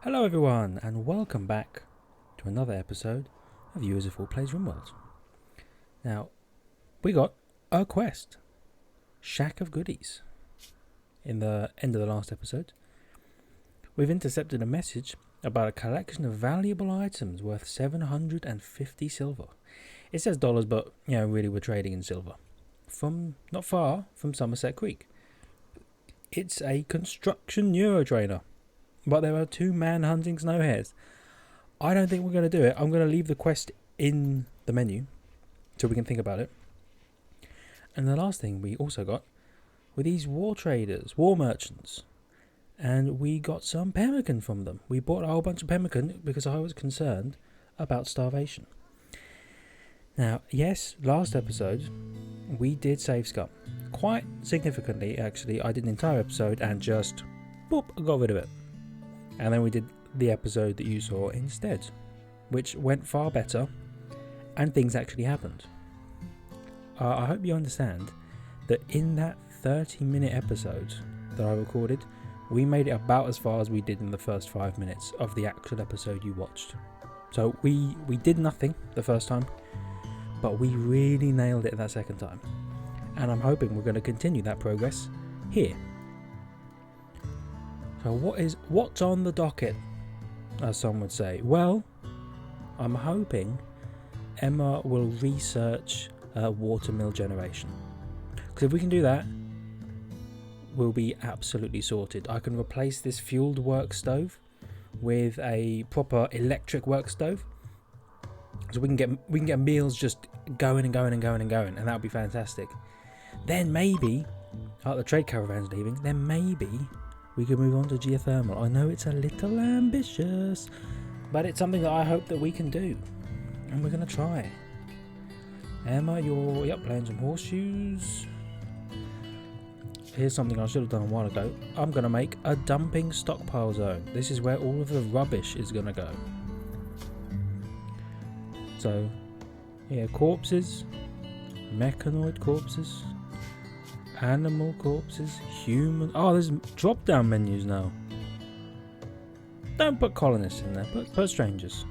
Hello everyone, and welcome back to another episode of You As A Fool Plays RimWorld. Now, we got a quest, Shack of Goodies. In the end of the last episode, we've intercepted a message about a collection of valuable items worth 750 silver. It says dollars, but really we're trading in silver. From not far from Somerset Creek. It's a construction neurotrainer. But there are 2 man-hunting snow hares. I don't think we're going to do it. I'm going to leave the quest in the menu so we can think about it. And the last thing we also got were these war traders, war merchants. And we got some pemmican from them. We bought a whole bunch of pemmican because I was concerned about starvation. Now, yes, last episode we did save scum. Quite significantly, actually. I did an entire episode and just, boop, got rid of it. And then we did the episode that you saw instead, which went far better, and things actually happened. I hope you understand that in that 30-minute episode that I recorded, we made it about as far as we did in the first 5 minutes of the actual episode you watched. So we did nothing the first time, but we really nailed it that second time. And I'm hoping we're going to continue that progress here. So what's on the docket, as some would say? Well, I'm hoping Emma will research watermill generation. Because if we can do that, we'll be absolutely sorted. I can replace this fueled work stove with a proper electric work stove. So we can get meals just going and going and going and going, and that'll be fantastic. Then maybe, the trade caravan's leaving, then maybe we could move on to geothermal. I know it's a little ambitious, but it's something that I hope that we can do. And we're going to try. Emma, you're playing some horseshoes. Here's something I should have done a while ago. I'm going to make a dumping stockpile zone. This is where all of the rubbish is going to go. So, corpses, mechanoid corpses, animal corpses, human... Oh, there's drop-down menus now. Don't put colonists in there, put strangers.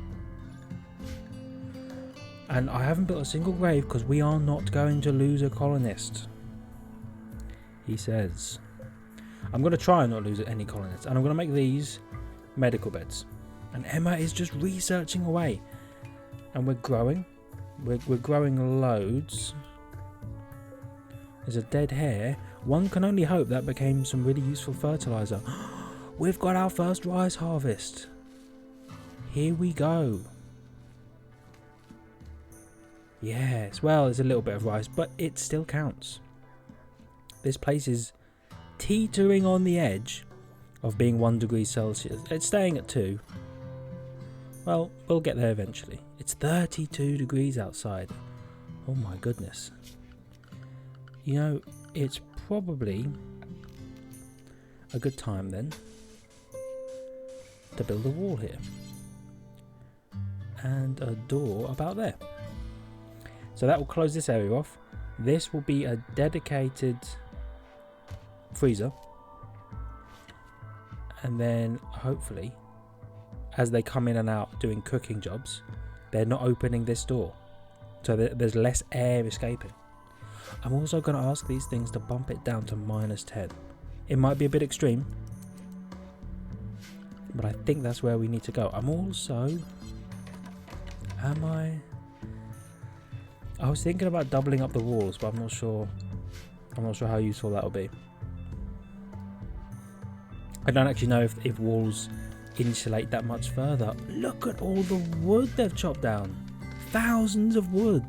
And I haven't built a single grave because we are not going to lose a colonist. He says. I'm going to try and not lose any colonists. And I'm going to make these medical beds. And Emma is just researching away. And we're growing. We're growing loads. There's a dead hare. One can only hope that became some really useful fertilizer. We've got our first rice harvest. Here we go. Yes, well, there's a little bit of rice, but it still counts. This place is teetering on the edge of being 1 degree Celsius. It's staying at 2. Well, we'll get there eventually. It's 32 degrees outside. Oh my goodness. It's probably a good time then to build a wall here. And a door about there. So that will close this area off. This will be a dedicated freezer. And then hopefully, as they come in and out doing cooking jobs, they're not opening this door. So there's less air escaping. I'm also going to ask these things to bump it down to -10. It might be a bit extreme, but I think that's where we need to go. I was thinking about doubling up the walls, but I'm not sure how useful that will be. I don't actually know if walls insulate that much further. Look at all the wood they've chopped down. Thousands of wood.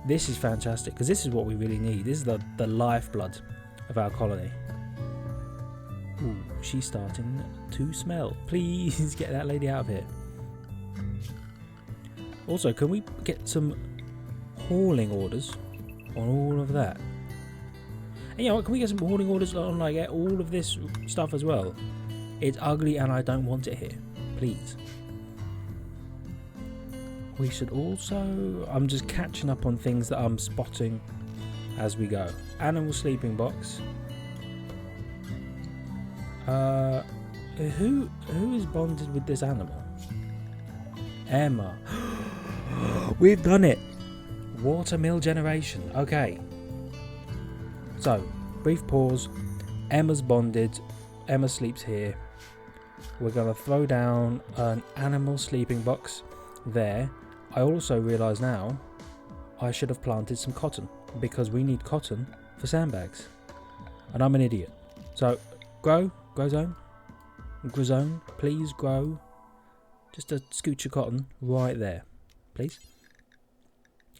This is fantastic, because this is what we really need. This is the lifeblood of our colony. Ooh, she's starting to smell. Please get that lady out of here. Also, can we get some hauling orders on all of that? And can we get some hauling orders on all of this stuff as well? It's ugly and I don't want it here. Please. We should also... I'm just catching up on things that I'm spotting as we go. Animal sleeping box. Who is bonded with this animal? Emma. We've done it. Watermill generation. Okay. So, brief pause. Emma's bonded. Emma sleeps here. We're going to throw down an animal sleeping box there. I also realise now I should have planted some cotton because we need cotton for sandbags. And I'm an idiot. So, grow zone, please grow. Just a scooch of cotton right there, please.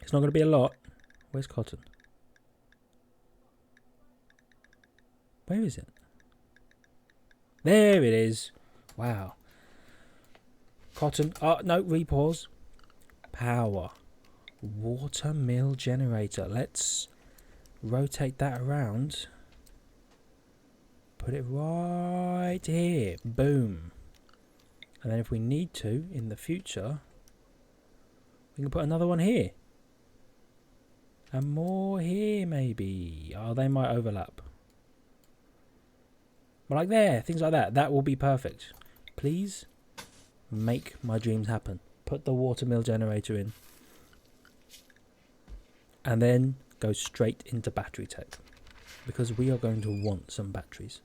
It's not going to be a lot. Where's cotton? Where is it? There it is. Wow. Cotton. Oh, no, repause. Power. Watermill generator. Let's rotate that around. Put it right here. Boom. And then if we need to, in the future, we can put another one here. And more here, maybe. Oh, they might overlap. But like there, things like that. That will be perfect. Please make my dreams happen. Put the watermill generator in. And then go straight into battery tech. Because we are going to want some batteries.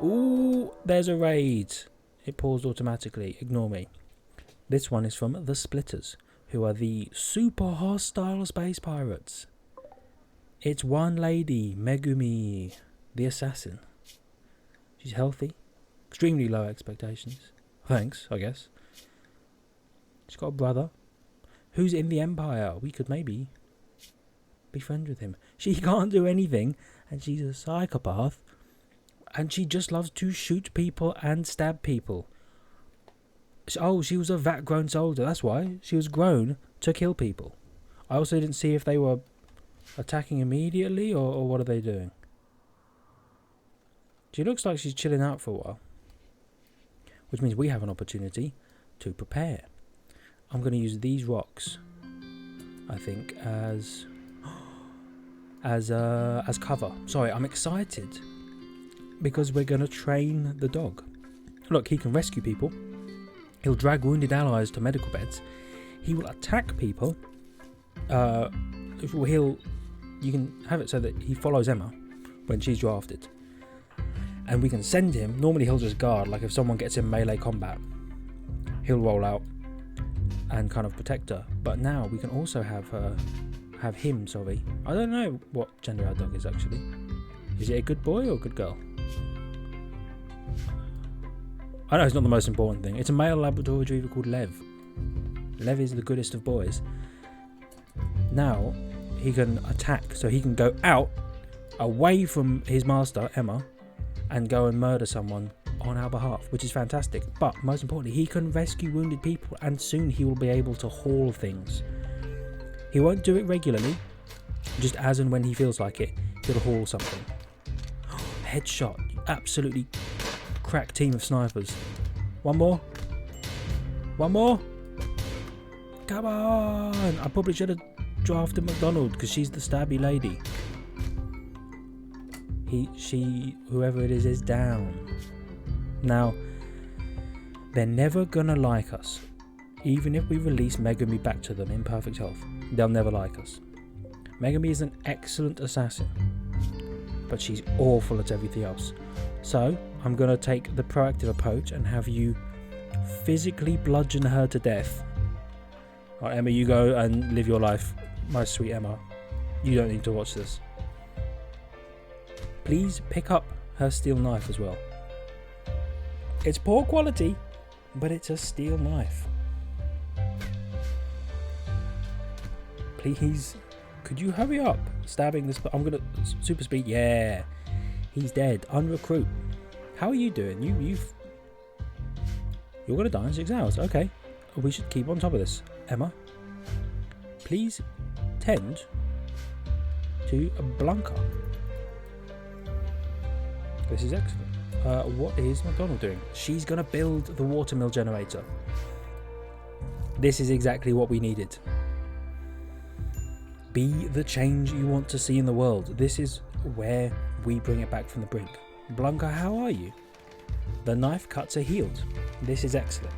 Ooh, there's a raid. It paused automatically. Ignore me. This one is from the Splitters, who are the super hostile space pirates. It's one lady, Megumi, the assassin. She's healthy. Extremely low expectations. Thanks, I guess. She's got a brother who's in the Empire. We could maybe be friends with him. She can't do anything, and she's a psychopath. And she just loves to shoot people and stab people. Oh, she was a vat-grown soldier. That's why. She was grown to kill people. I also didn't see if they were attacking immediately or what are they doing. She looks like she's chilling out for a while. Which means we have an opportunity to prepare. I'm going to use these rocks, I think, as cover. Sorry, I'm excited. Because we're going to train the dog. Look, he can rescue people. He'll drag wounded allies to medical beds. He will attack people. You can have it so that he follows Emma when she's drafted. And we can send him. Normally he'll just guard. Like if someone gets in melee combat, he'll roll out and kind of protect her. But now we can also have him. I don't know what gender our dog is actually. Is it a good boy or a good girl? I know it's not the most important thing. It's a male Labrador Retriever called Lev. Lev is the goodest of boys. Now, he can attack. So he can go out, away from his master, Emma, and go and murder someone on our behalf, which is fantastic. But, most importantly, he can rescue wounded people, and soon he will be able to haul things. He won't do it regularly, just as and when he feels like it, he'll haul something. Headshot. Absolutely crack team of snipers. One more. Come on. I probably should have drafted McDonald because she's the stabby lady. Whoever it is down. Now, they're never gonna like us. Even if we release Megami back to them in perfect health, they'll never like us. Megami is an excellent assassin, but she's awful at everything else. So, I'm going to take the proactive approach and have you physically bludgeon her to death. Right, Emma, you go and live your life. My sweet Emma. You don't need to watch this. Please pick up her steel knife as well. It's poor quality, but it's a steel knife. Please, could you hurry up? Stabbing this. I'm going to super speed. Yeah. He's dead. Unrecruit. How are you doing? You're going to die in 6 hours. Okay. We should keep on top of this. Emma, please tend to Blanca. This is excellent. What is McDonald doing? She's going to build the watermill generator. This is exactly what we needed. Be the change you want to see in the world. This is where we bring it back from the brink. Blanca, how are you? The knife cuts are healed. This is excellent.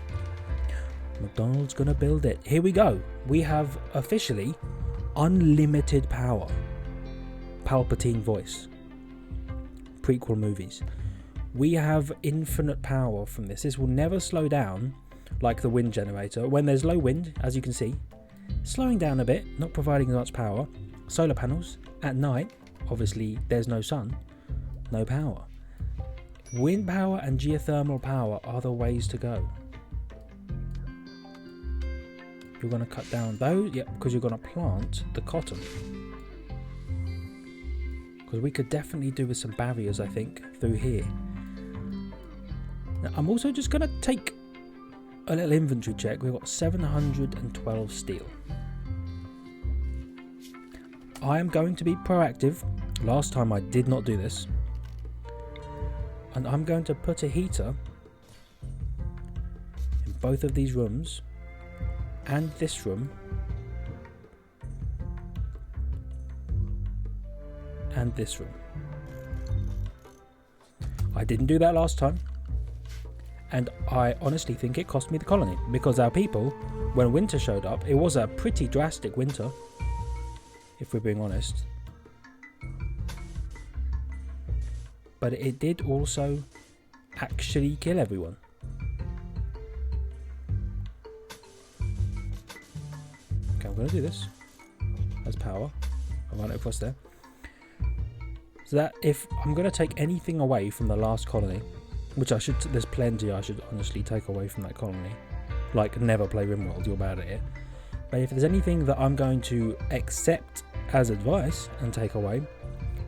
McDonald's gonna build it. Here we go. We have officially unlimited power. Palpatine voice. Prequel movies. We have infinite power from this. This will never slow down like the wind generator. When there's low wind, as you can see, slowing down a bit, not providing as much power. Solar panels at night, obviously there's no sun, no power. Wind power and geothermal power are the ways to go. You're going to cut down those, yeah, because you're going to plant the cotton. Because we could definitely do with some barriers, I think, through here. Now, I'm also just going to take a little inventory check. We've got 712 steel. I am going to be proactive. Last time I did not do this. And I'm going to put a heater in both of these rooms and this room and this room. I didn't do that last time, and I honestly think it cost me the colony, because our people, when winter showed up, it was a pretty drastic winter, if we're being honest, but it did also actually kill everyone. Okay, I'm going to do this as power. I'll run it across there. So that if I'm going to take anything away from the last colony, which I should, there's plenty I should honestly take away from that colony. Like, never play RimWorld, you're bad at it. But if there's anything that I'm going to accept as advice and take away,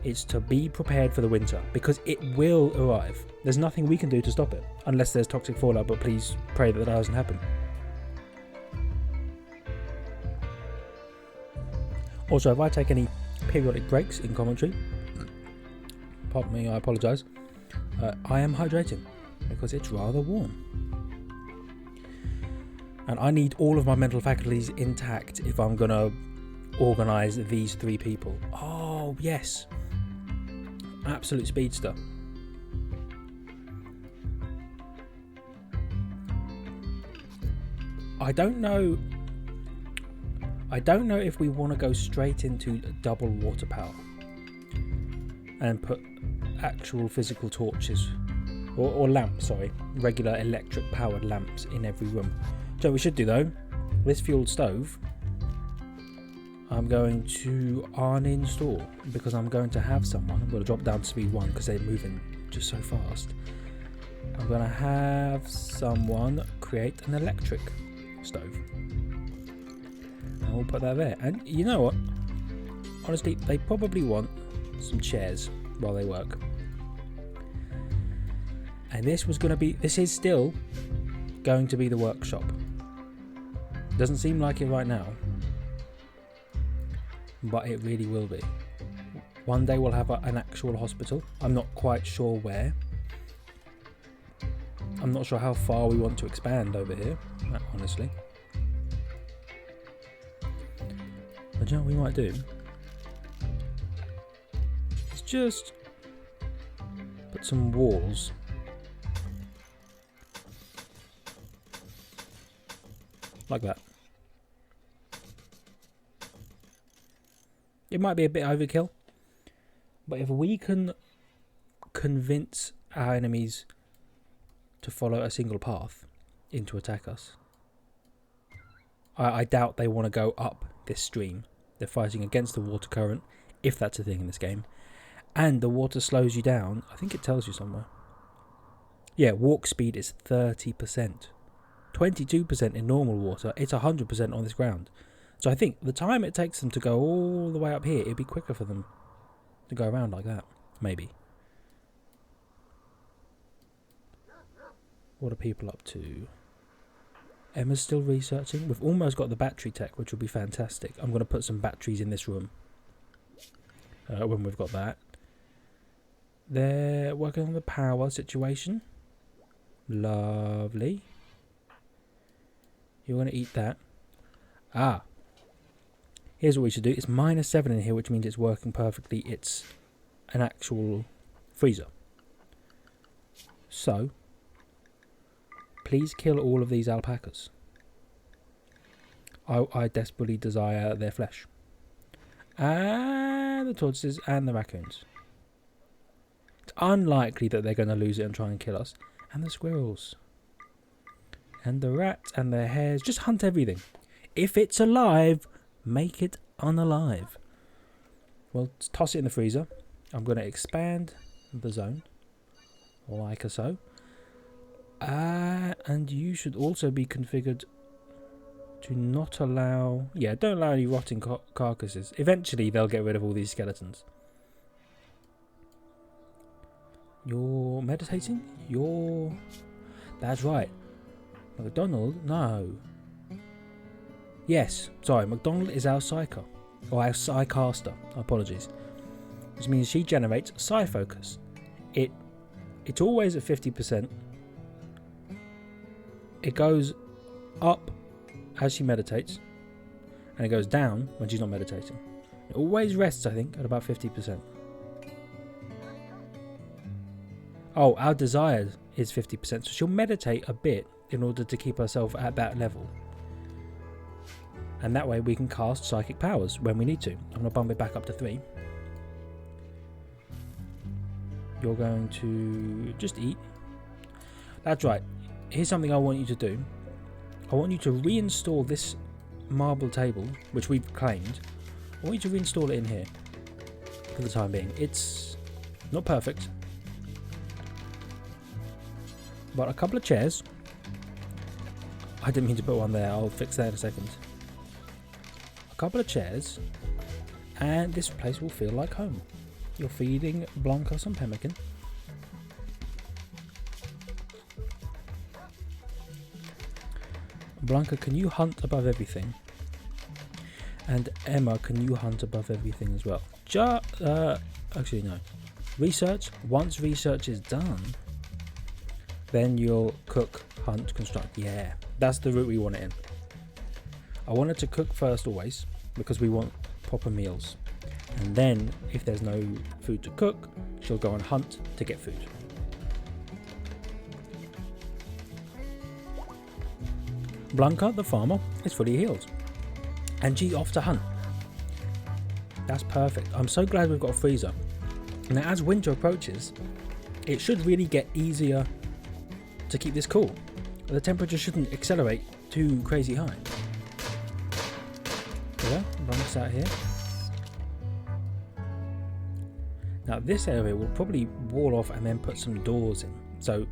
it's to be prepared for the winter, because it will arrive. There's nothing we can do to stop it, unless there's toxic fallout, but please pray that doesn't happen. Also, if I take any periodic breaks in commentary, pardon me, I apologise, I am hydrating, because it's rather warm. And I need all of my mental faculties intact if I'm going to organise these three people. Oh, yes. Absolute speedster. I don't know if we want to go straight into double water power and put actual physical torches or lamps, sorry, regular electric powered lamps in every room. So we should do though, this fueled stove I'm going to uninstall, because I'm going to have someone, I'm going to drop down to speed 1 because they're moving just so fast. I'm going to have someone create an electric stove, and we'll put that there. And you know what, honestly, they probably want some chairs while they work. And this is still going to be the workshop. Doesn't seem like it right now, but it really will be. One day we'll have an actual hospital. I'm not quite sure where. I'm not sure how far we want to expand over here, honestly. But you know what we might do? Let's just put some walls. Like that. It might be a bit overkill, but if we can convince our enemies to follow a single path in to attack us, I doubt they want to go up this stream. They're fighting against the water current, if that's a thing in this game, and the water slows you down. I think it tells you somewhere. Yeah, walk speed is 30%. 22% in normal water. It's 100% on this ground. So I think the time it takes them to go all the way up here, it'd be quicker for them to go around like that. Maybe. What are people up to? Emma's still researching. We've almost got the battery tech, which will be fantastic. I'm going to put some batteries in this room when we've got that. They're working on the power situation. Lovely. You want to eat that? Ah. Here's what we should do. It's -7 in here, which means it's working perfectly. It's an actual freezer. So, Please kill all of these alpacas. I desperately desire their flesh. And the tortoises and the raccoons. It's unlikely that they're going to lose it and try and kill us. And the squirrels. And the rats and the hares. Just hunt everything. If it's alive, make it unalive. We'll toss it in the freezer. I'm going to expand the zone. Like so. And you should also be configured to not allow... Yeah, don't allow any rotting carcasses. Eventually, they'll get rid of all these skeletons. You're meditating? That's right. McDonald? No. Yes, sorry, McDonald is our psyker. Or our psycaster. Apologies. Which means she generates psi focus. It's always at 50%. It goes up as she meditates, and it goes down when she's not meditating. It always rests, I think, at about 50%. Oh, our desired is 50%, so she'll meditate a bit in order to keep herself at that level. And that way we can cast psychic powers when we need to. I'm going to bump it back up to 3. You're going to just eat. That's right. Here's something I want you to do. I want you to reinstall this marble table, which we've claimed. I want you to reinstall it in here for the time being. It's not perfect, but a couple of chairs. I didn't mean to put one there. I'll fix that in a second. A couple of chairs, and this place will feel like home. You're feeding Blanca some pemmican. Blanca, can you hunt above everything? And Emma, can you hunt above everything as well? Actually, no. Research. Once research is done, then you'll cook, hunt, construct. Yeah, that's the route we want it in. I want it to cook first always, because we want proper meals. And then, if there's no food to cook, she'll go and hunt to get food. Blanca, the farmer, is fully healed. And she's off to hunt. That's perfect. I'm so glad we've got a freezer. Now, as winter approaches, it should really get easier to keep this cool. The temperature shouldn't accelerate too crazy high. Yeah, Blanca's out here. Now, this area will probably wall off and then put some doors in. So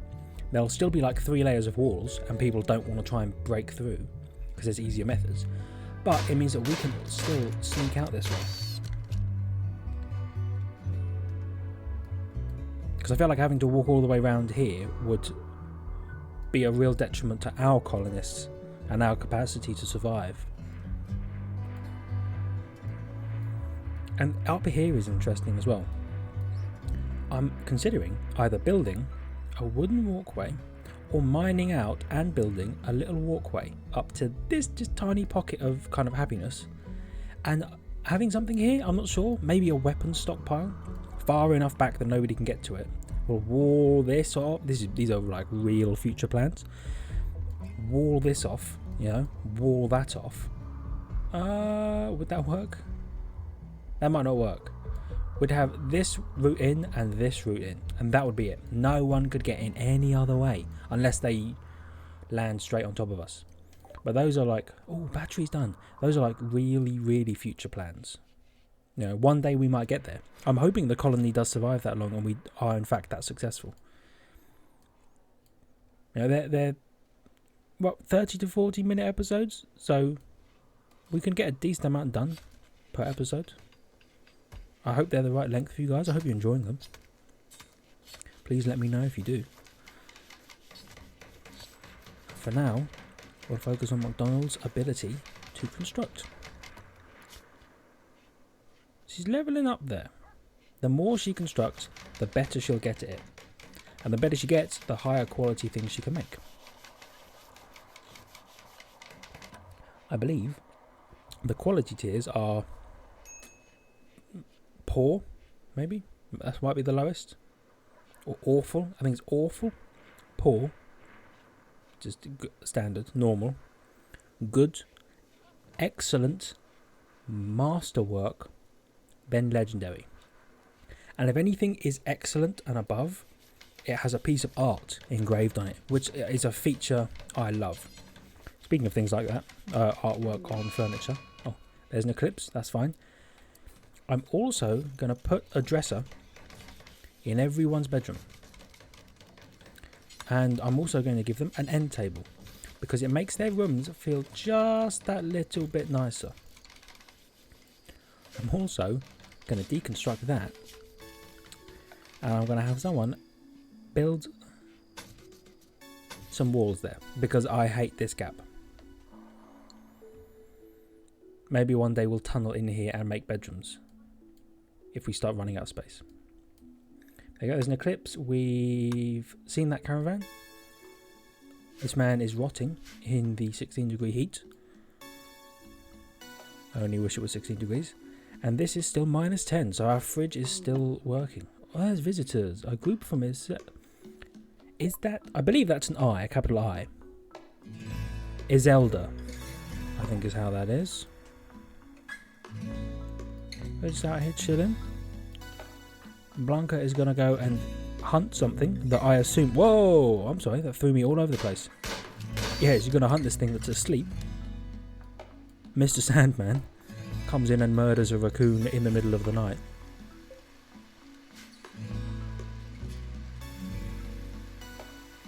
there'll still be like 3 layers of walls, and people don't want to try and break through because there's easier methods. But it means that we can still sneak out this way. Because I feel like having to walk all the way around here would be a real detriment to our colonists and our capacity to survive. And up here is interesting as well. I'm considering either building a wooden walkway or mining out and building a little walkway up to this just tiny pocket of kind of happiness, and having something here. I'm not sure, maybe a weapons stockpile far enough back that nobody can get to it. We'll wall this off. These are like real future plans. Wall this off, wall that off. Would that work? That might not work. We'd have this route in and this route in, and that would be it. No one could get in any other way unless they land straight on top of us. But those are like, oh, battery's done. Those are like really, really future plans. One day we might get there. I'm hoping the colony does survive that long and we are in fact that successful. They're 30 to 40 minute episodes, so we can get a decent amount done per episode. I hope they're the right length for you guys. I hope you're enjoying them. Please let me know if you do. For now, we'll focus on McDonald's ability to construct. She's leveling up there. The more she constructs, the better she'll get at it. And the better she gets, the higher quality things she can make. I believe the quality tiers are poor, maybe? That might be the lowest. Or awful. I think it's awful, poor, just standard, normal, good, excellent, masterwork, then legendary. And if anything is excellent and above, it has a piece of art engraved on it, which is a feature I love. Speaking of things like that, artwork on furniture. Oh, there's an eclipse, that's fine. I'm also going to put a dresser in everyone's bedroom. And I'm also going to give them an end table, because it makes their rooms feel just that little bit nicer. I'm also going to deconstruct that, and I'm going to have someone build some walls there, because I hate this gap. Maybe one day we'll tunnel in here and make bedrooms if we start running out of space. There you go, there's an eclipse. We've seen that caravan. This man is rotting in the 16-degree heat. I only wish it was 16 degrees. And this is still -10, so our fridge is still working. Oh, there's visitors. A group from his... Is that... I believe that's an I, a capital I. Iselda, I think is how that is. We're just out here chilling. Blanca is going to go and hunt something that I assume... Whoa! I'm sorry, that threw me all over the place. Yes, you're going to hunt this thing that's asleep. Mr. Sandman comes in and murders a raccoon in the middle of the night.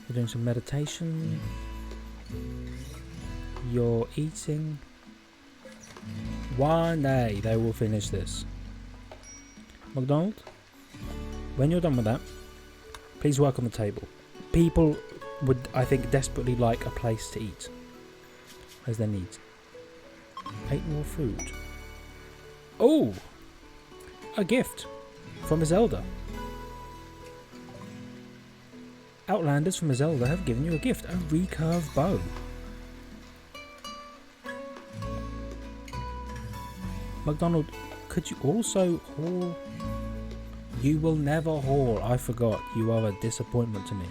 You're doing some meditation. You're eating. One day they will finish this. McDonald, when you're done with that, please work on the table. People would, I think, desperately like a place to eat, as their needs. 8 more food. Oh! A gift from Iselda. Outlanders from Iselda have given you a gift, a recurve bow. McDonald, could you also haul? You will never haul. I forgot. You are a disappointment to me.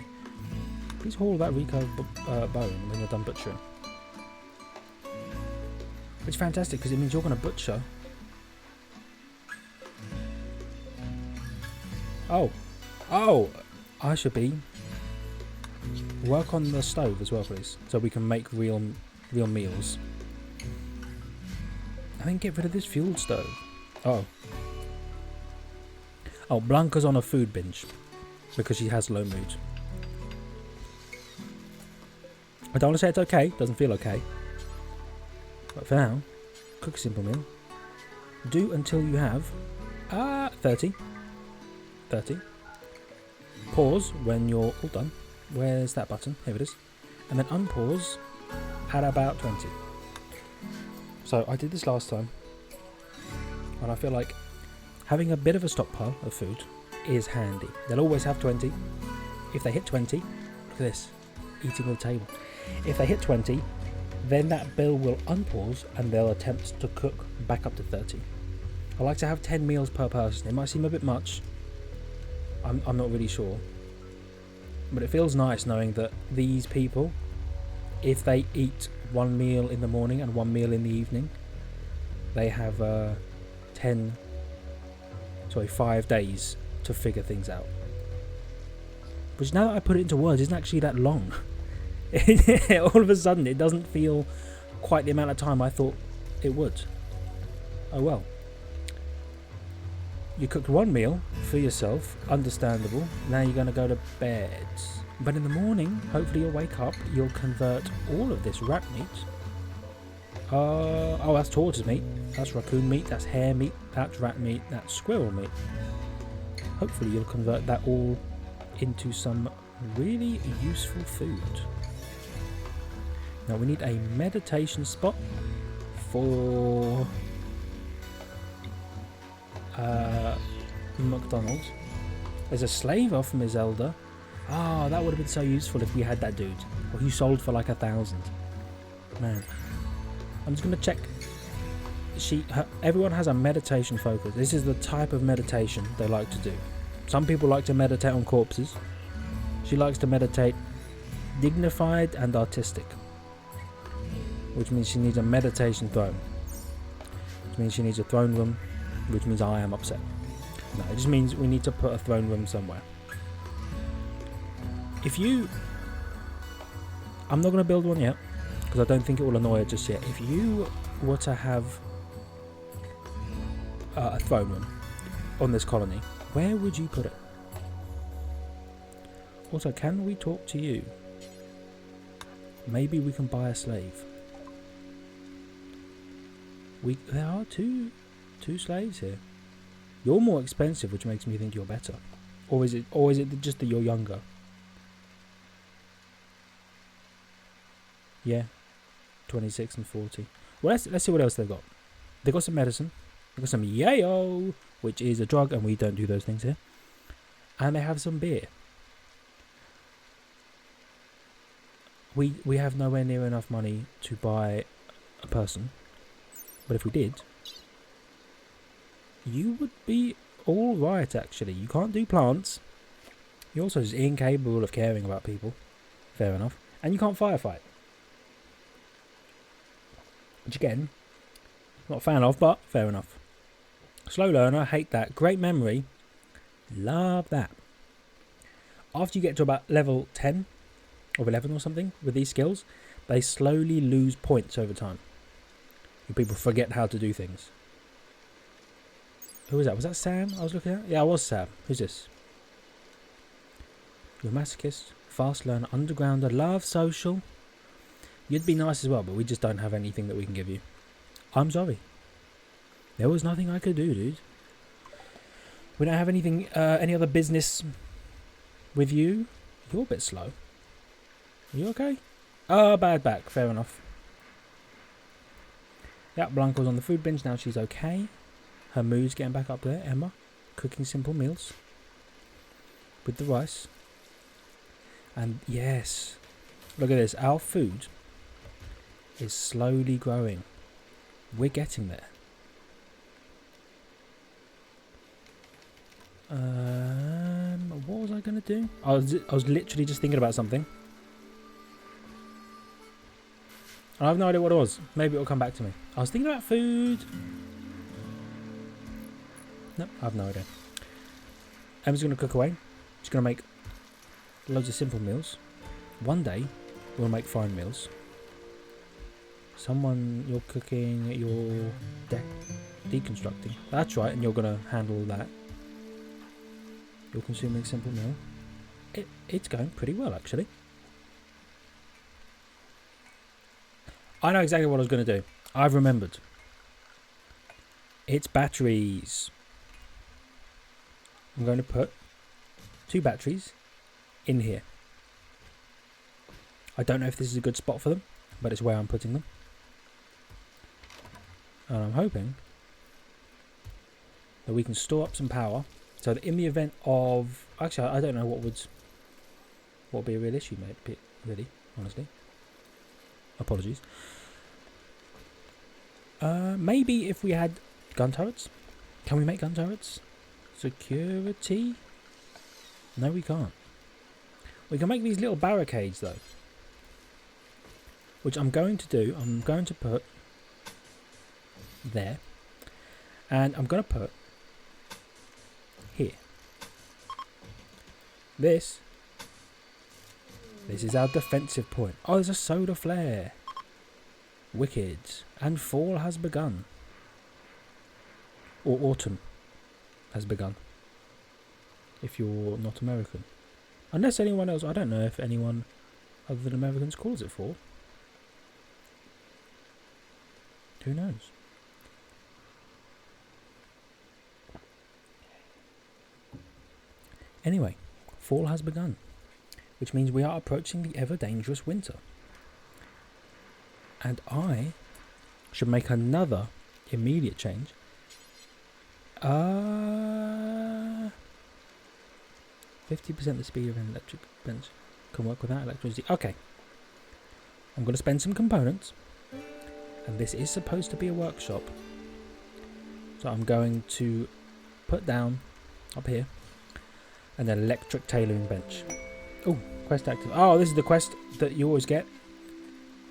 Please haul that recurve bow when you're done butchering. It's fantastic because it means you're going to butcher. Oh, I should be. Work on the stove as well, please, so we can make real meals. And then get rid of this fuel stove. Oh, Blanca's on a food binge because she has low mood. I don't want to say it's okay. Doesn't feel okay. But for now, cook a simple meal. Do until you have 30. Pause when you're all done. Where's that button? Here it is. And then unpause at about 20. So I did this last time, and I feel like having a bit of a stockpile of food is handy. They'll always have 20. If they hit 20, look at this, eating on the table. If they hit 20, then that bill will unpause and they'll attempt to cook back up to 30. I like to have 10 meals per person. It might seem a bit much. I'm not really sure. But it feels nice knowing that these people, if they eat one meal in the morning and one meal in the evening, they have 5 days to figure things out. Which, now that I put it into words, isn't actually that long. All of a sudden it doesn't feel quite the amount of time I thought it would. Oh well. You cooked one meal for yourself, understandable. Now you're going to go to bed. But in the morning, hopefully you'll wake up, you'll convert all of this rat meat. Oh, that's tortoise meat, that's raccoon meat, that's hare meat, that's rat meat, that's squirrel meat. Hopefully you'll convert that all into some really useful food. Now we need a meditation spot for McDonald's. There's a slaver from Iselda. Ah, that would have been so useful if we had that dude. Or he sold for like 1,000. Man. I'm just going to check. Everyone has a meditation focus. This is the type of meditation they like to do. Some people like to meditate on corpses. She likes to meditate dignified and artistic, which means she needs a meditation throne, which means she needs a throne room, which means I am upset. No, it just means we need to put a throne room somewhere. I'm not going to build one yet, because I don't think it will annoy her just yet. If you were to have a throne room on this colony, where would you put it? Also, can we talk to you? Maybe we can buy a slave. There are two slaves here. You're more expensive, which makes me think you're better. Or is it just that you're younger? Yeah, 26 and 40. Well, let's see what else they've got. They've got some medicine. They've got some yayo, which is a drug, and we don't do those things here. And they have some beer. We have nowhere near enough money to buy a person. But if we did, you would be alright, actually. You can't do plants. You're also just incapable of caring about people. Fair enough. And you can't firefight. Which again, not a fan of, but fair enough. Slow learner, hate that. Great memory, love that. After you get to about level 10 or 11 or something with these skills, they slowly lose points over time. People forget how to do things. Who was that? Was that Sam I was looking at? Yeah, it was Sam. Who's this? You're a masochist, fast learner, undergrounder, love social. You'd be nice as well, but we just don't have anything that we can give you. I'm sorry. There was nothing I could do, dude. We don't have anything, any other business with you. You're a bit slow. Are you okay? Oh, bad back. Fair enough. Yeah, Blanca's on the food binge. Now she's okay. Her mood's getting back up there. Emma, cooking simple meals with the rice. And yes, look at this. Our food is slowly growing. We're getting there. What was I going to do? I was literally just thinking about something. I have no idea what it was. Maybe it'll come back to me. I was thinking about food. Nope, I have no idea. Emma's going to cook away. She's going to make loads of simple meals. One day, we'll make fine meals. You're cooking, you're deconstructing. That's right, and you're going to handle that. You're consuming a simple meal. It's going pretty well, actually. I know exactly what I was going to do. I've remembered. It's batteries. I'm going to put 2 batteries in here. I don't know if this is a good spot for them, but it's where I'm putting them. And I'm hoping that we can store up some power so that in the event of... Actually, I don't know what would be a real issue, mate. Really, honestly. Apologies. Maybe if we had gun turrets. Can we make gun turrets? Security? No, we can't. We can make these little barricades, though. Which I'm going to do. I'm going to put there. And I'm going to put here. This is our defensive point. Oh, there's a solar flare. Wicked. And fall has begun. Or autumn has begun. If you're not American. Unless anyone else, I don't know if anyone other than Americans calls it fall. Who knows? Anyway, fall has begun. Which means we are approaching the ever dangerous winter. And I should make another immediate change. 50% the speed of an electric bench can work without electricity. Okay. I'm going to spend some components. And this is supposed to be a workshop. So I'm going to put down, up here, an electric tailoring bench. Oh, quest active. Oh, this is the quest that you always get.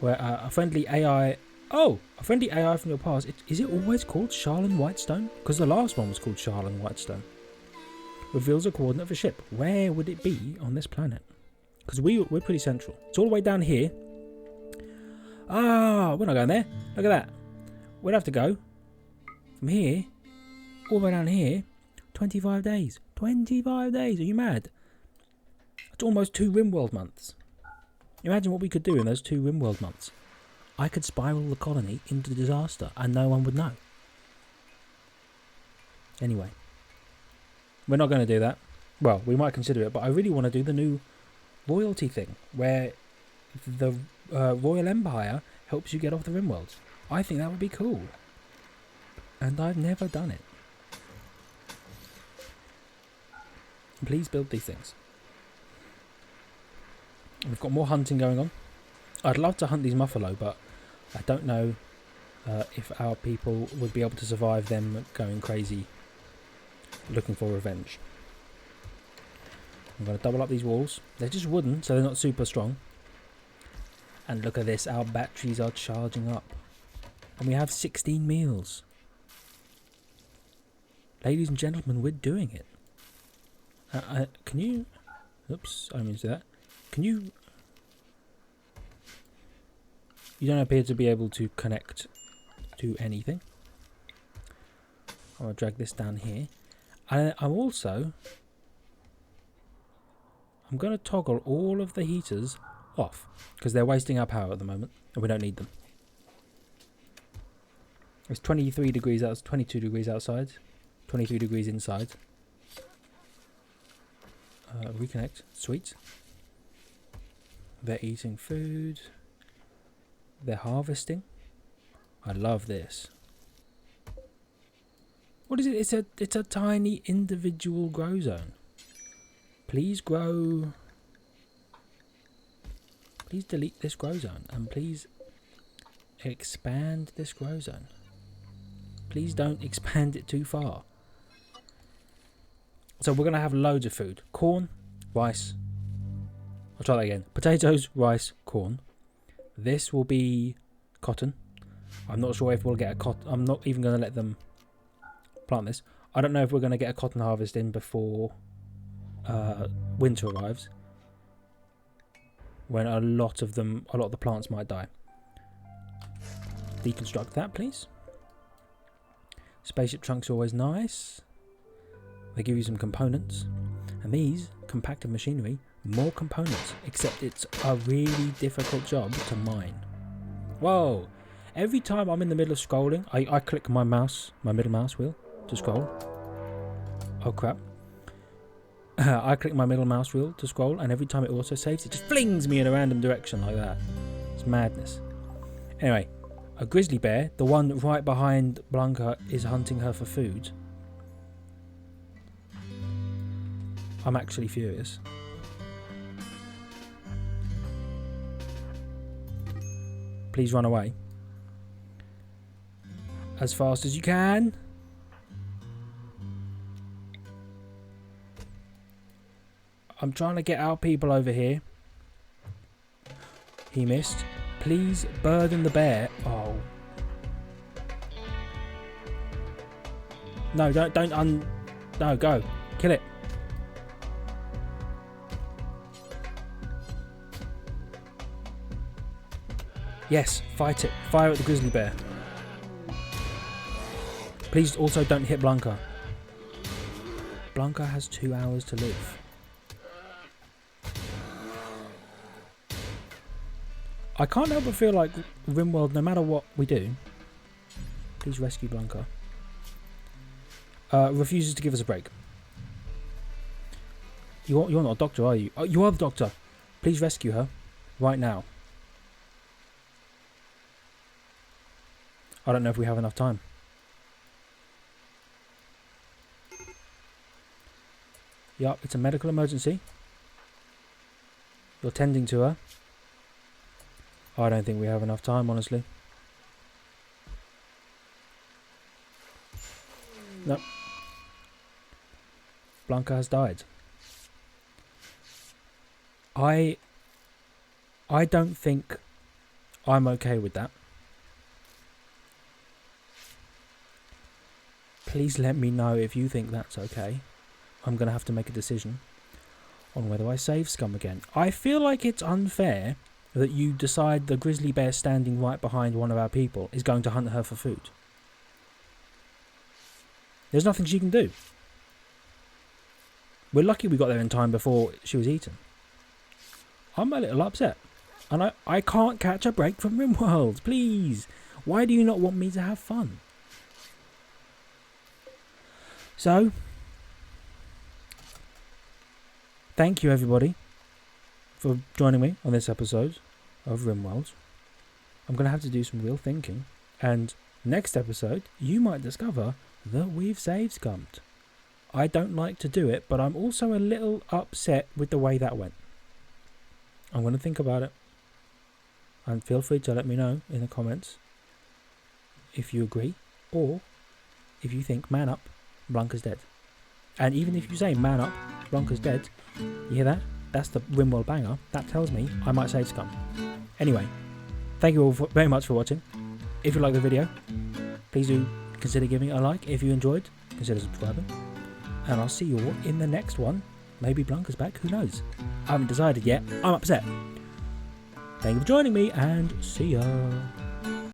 Where a friendly AI... Oh, a friendly AI from your past. Is it always called Charlene Whitestone? Because the last one was called Charlene Whitestone. Reveals a coordinate of a ship. Where would it be on this planet? Because we're pretty central. It's all the way down here. Ah, we're not going there. Look at that. We'd have to go from here all the way down here. 25 days. 25 days. Are you mad? That's almost 2 RimWorld months. Imagine what we could do in those 2 RimWorld months. I could spiral the colony into disaster and no one would know. Anyway. We're not going to do that. Well, we might consider it, but I really want to do the new royalty thing where the Royal Empire helps you get off the RimWorld. I think that would be cool. And I've never done it. Please build these things. We've got more hunting going on. I'd love to hunt these muffalo, but I don't know if our people would be able to survive them going crazy looking for revenge. I'm going to double up these walls. They're just wooden, so they're not super strong. And look at this, our batteries are charging up. And we have 16 meals. Ladies and gentlemen, we're doing it. Can you... Oops, I didn't mean to do that. Can you... You don't appear to be able to connect to anything. I'm going to drag this down here. And I'm going to toggle all of the heaters off because they're wasting our power at the moment and we don't need them. It's 23 degrees out, 22 degrees outside, 23 degrees inside. Reconnect. Sweet. They're eating food. They're harvesting. I love this. What is it? It's a tiny individual grow zone. Please grow. Please delete this grow zone and please expand this grow zone. Please don't expand it too far. So we're going to have loads of food. Corn, rice. I'll try that again. Potatoes, rice, corn. This will be cotton. I'm not sure if we'll get a cotton. I'm not even going to let them plant this. I don't know if we're going to get a cotton harvest in before winter arrives. When a lot of the plants might die. Deconstruct that, please. Spaceship trunks are always nice. They give you some components. And these, compacted machinery, more components. Except it's a really difficult job to mine. Whoa! Every time I'm in the middle of scrolling, I click my mouse, my middle mouse wheel, to scroll. Oh crap. I click my middle mouse wheel to scroll, and every time it autosaves, it just flings me in a random direction like that. It's madness. Anyway, a grizzly bear, the one right behind Blanca, is hunting her for food. I'm actually furious. Please run away. As fast as you can. I'm trying to get our people over here. He missed. Please burden the bear. Oh. No, no, go. Kill it. Yes, fight it. Fire at the grizzly bear. Please also don't hit Blanca. Blanca has 2 hours to live. I can't help but feel like RimWorld, no matter what we do, please rescue Blanca, refuses to give us a break. You're not a doctor, are you? Oh, you are the doctor. Please rescue her right now. I don't know if we have enough time. Yup, it's a medical emergency. You're tending to her. I don't think we have enough time, honestly. Nope. Blanca has died. I don't think I'm okay with that. Please let me know if you think that's okay. I'm going to have to make a decision on whether I save Scum again. I feel like it's unfair that you decide the grizzly bear standing right behind one of our people is going to hunt her for food. There's nothing she can do. We're lucky we got there in time before she was eaten. I'm a little upset. And I can't catch a break from RimWorld. Please. Why do you not want me to have fun? So, thank you everybody for joining me on this episode of RimWorld. I'm going to have to do some real thinking. And next episode, you might discover that we've save scummed. I don't like to do it, but I'm also a little upset with the way that went. I'm going to think about it. And feel free to let me know in the comments if you agree, or if you think, man up, Blanca's dead. And even if you say, man up, Blanca's dead, you hear that? That's the RimWorld banger. That tells me I might save scum. Anyway, thank you all very much for watching. If you like the video, please do consider giving it a like. If you enjoyed, consider subscribing. And I'll see you all in the next one. Maybe Blanca's back, who knows? I haven't decided yet. I'm upset. Thank you for joining me, and see ya.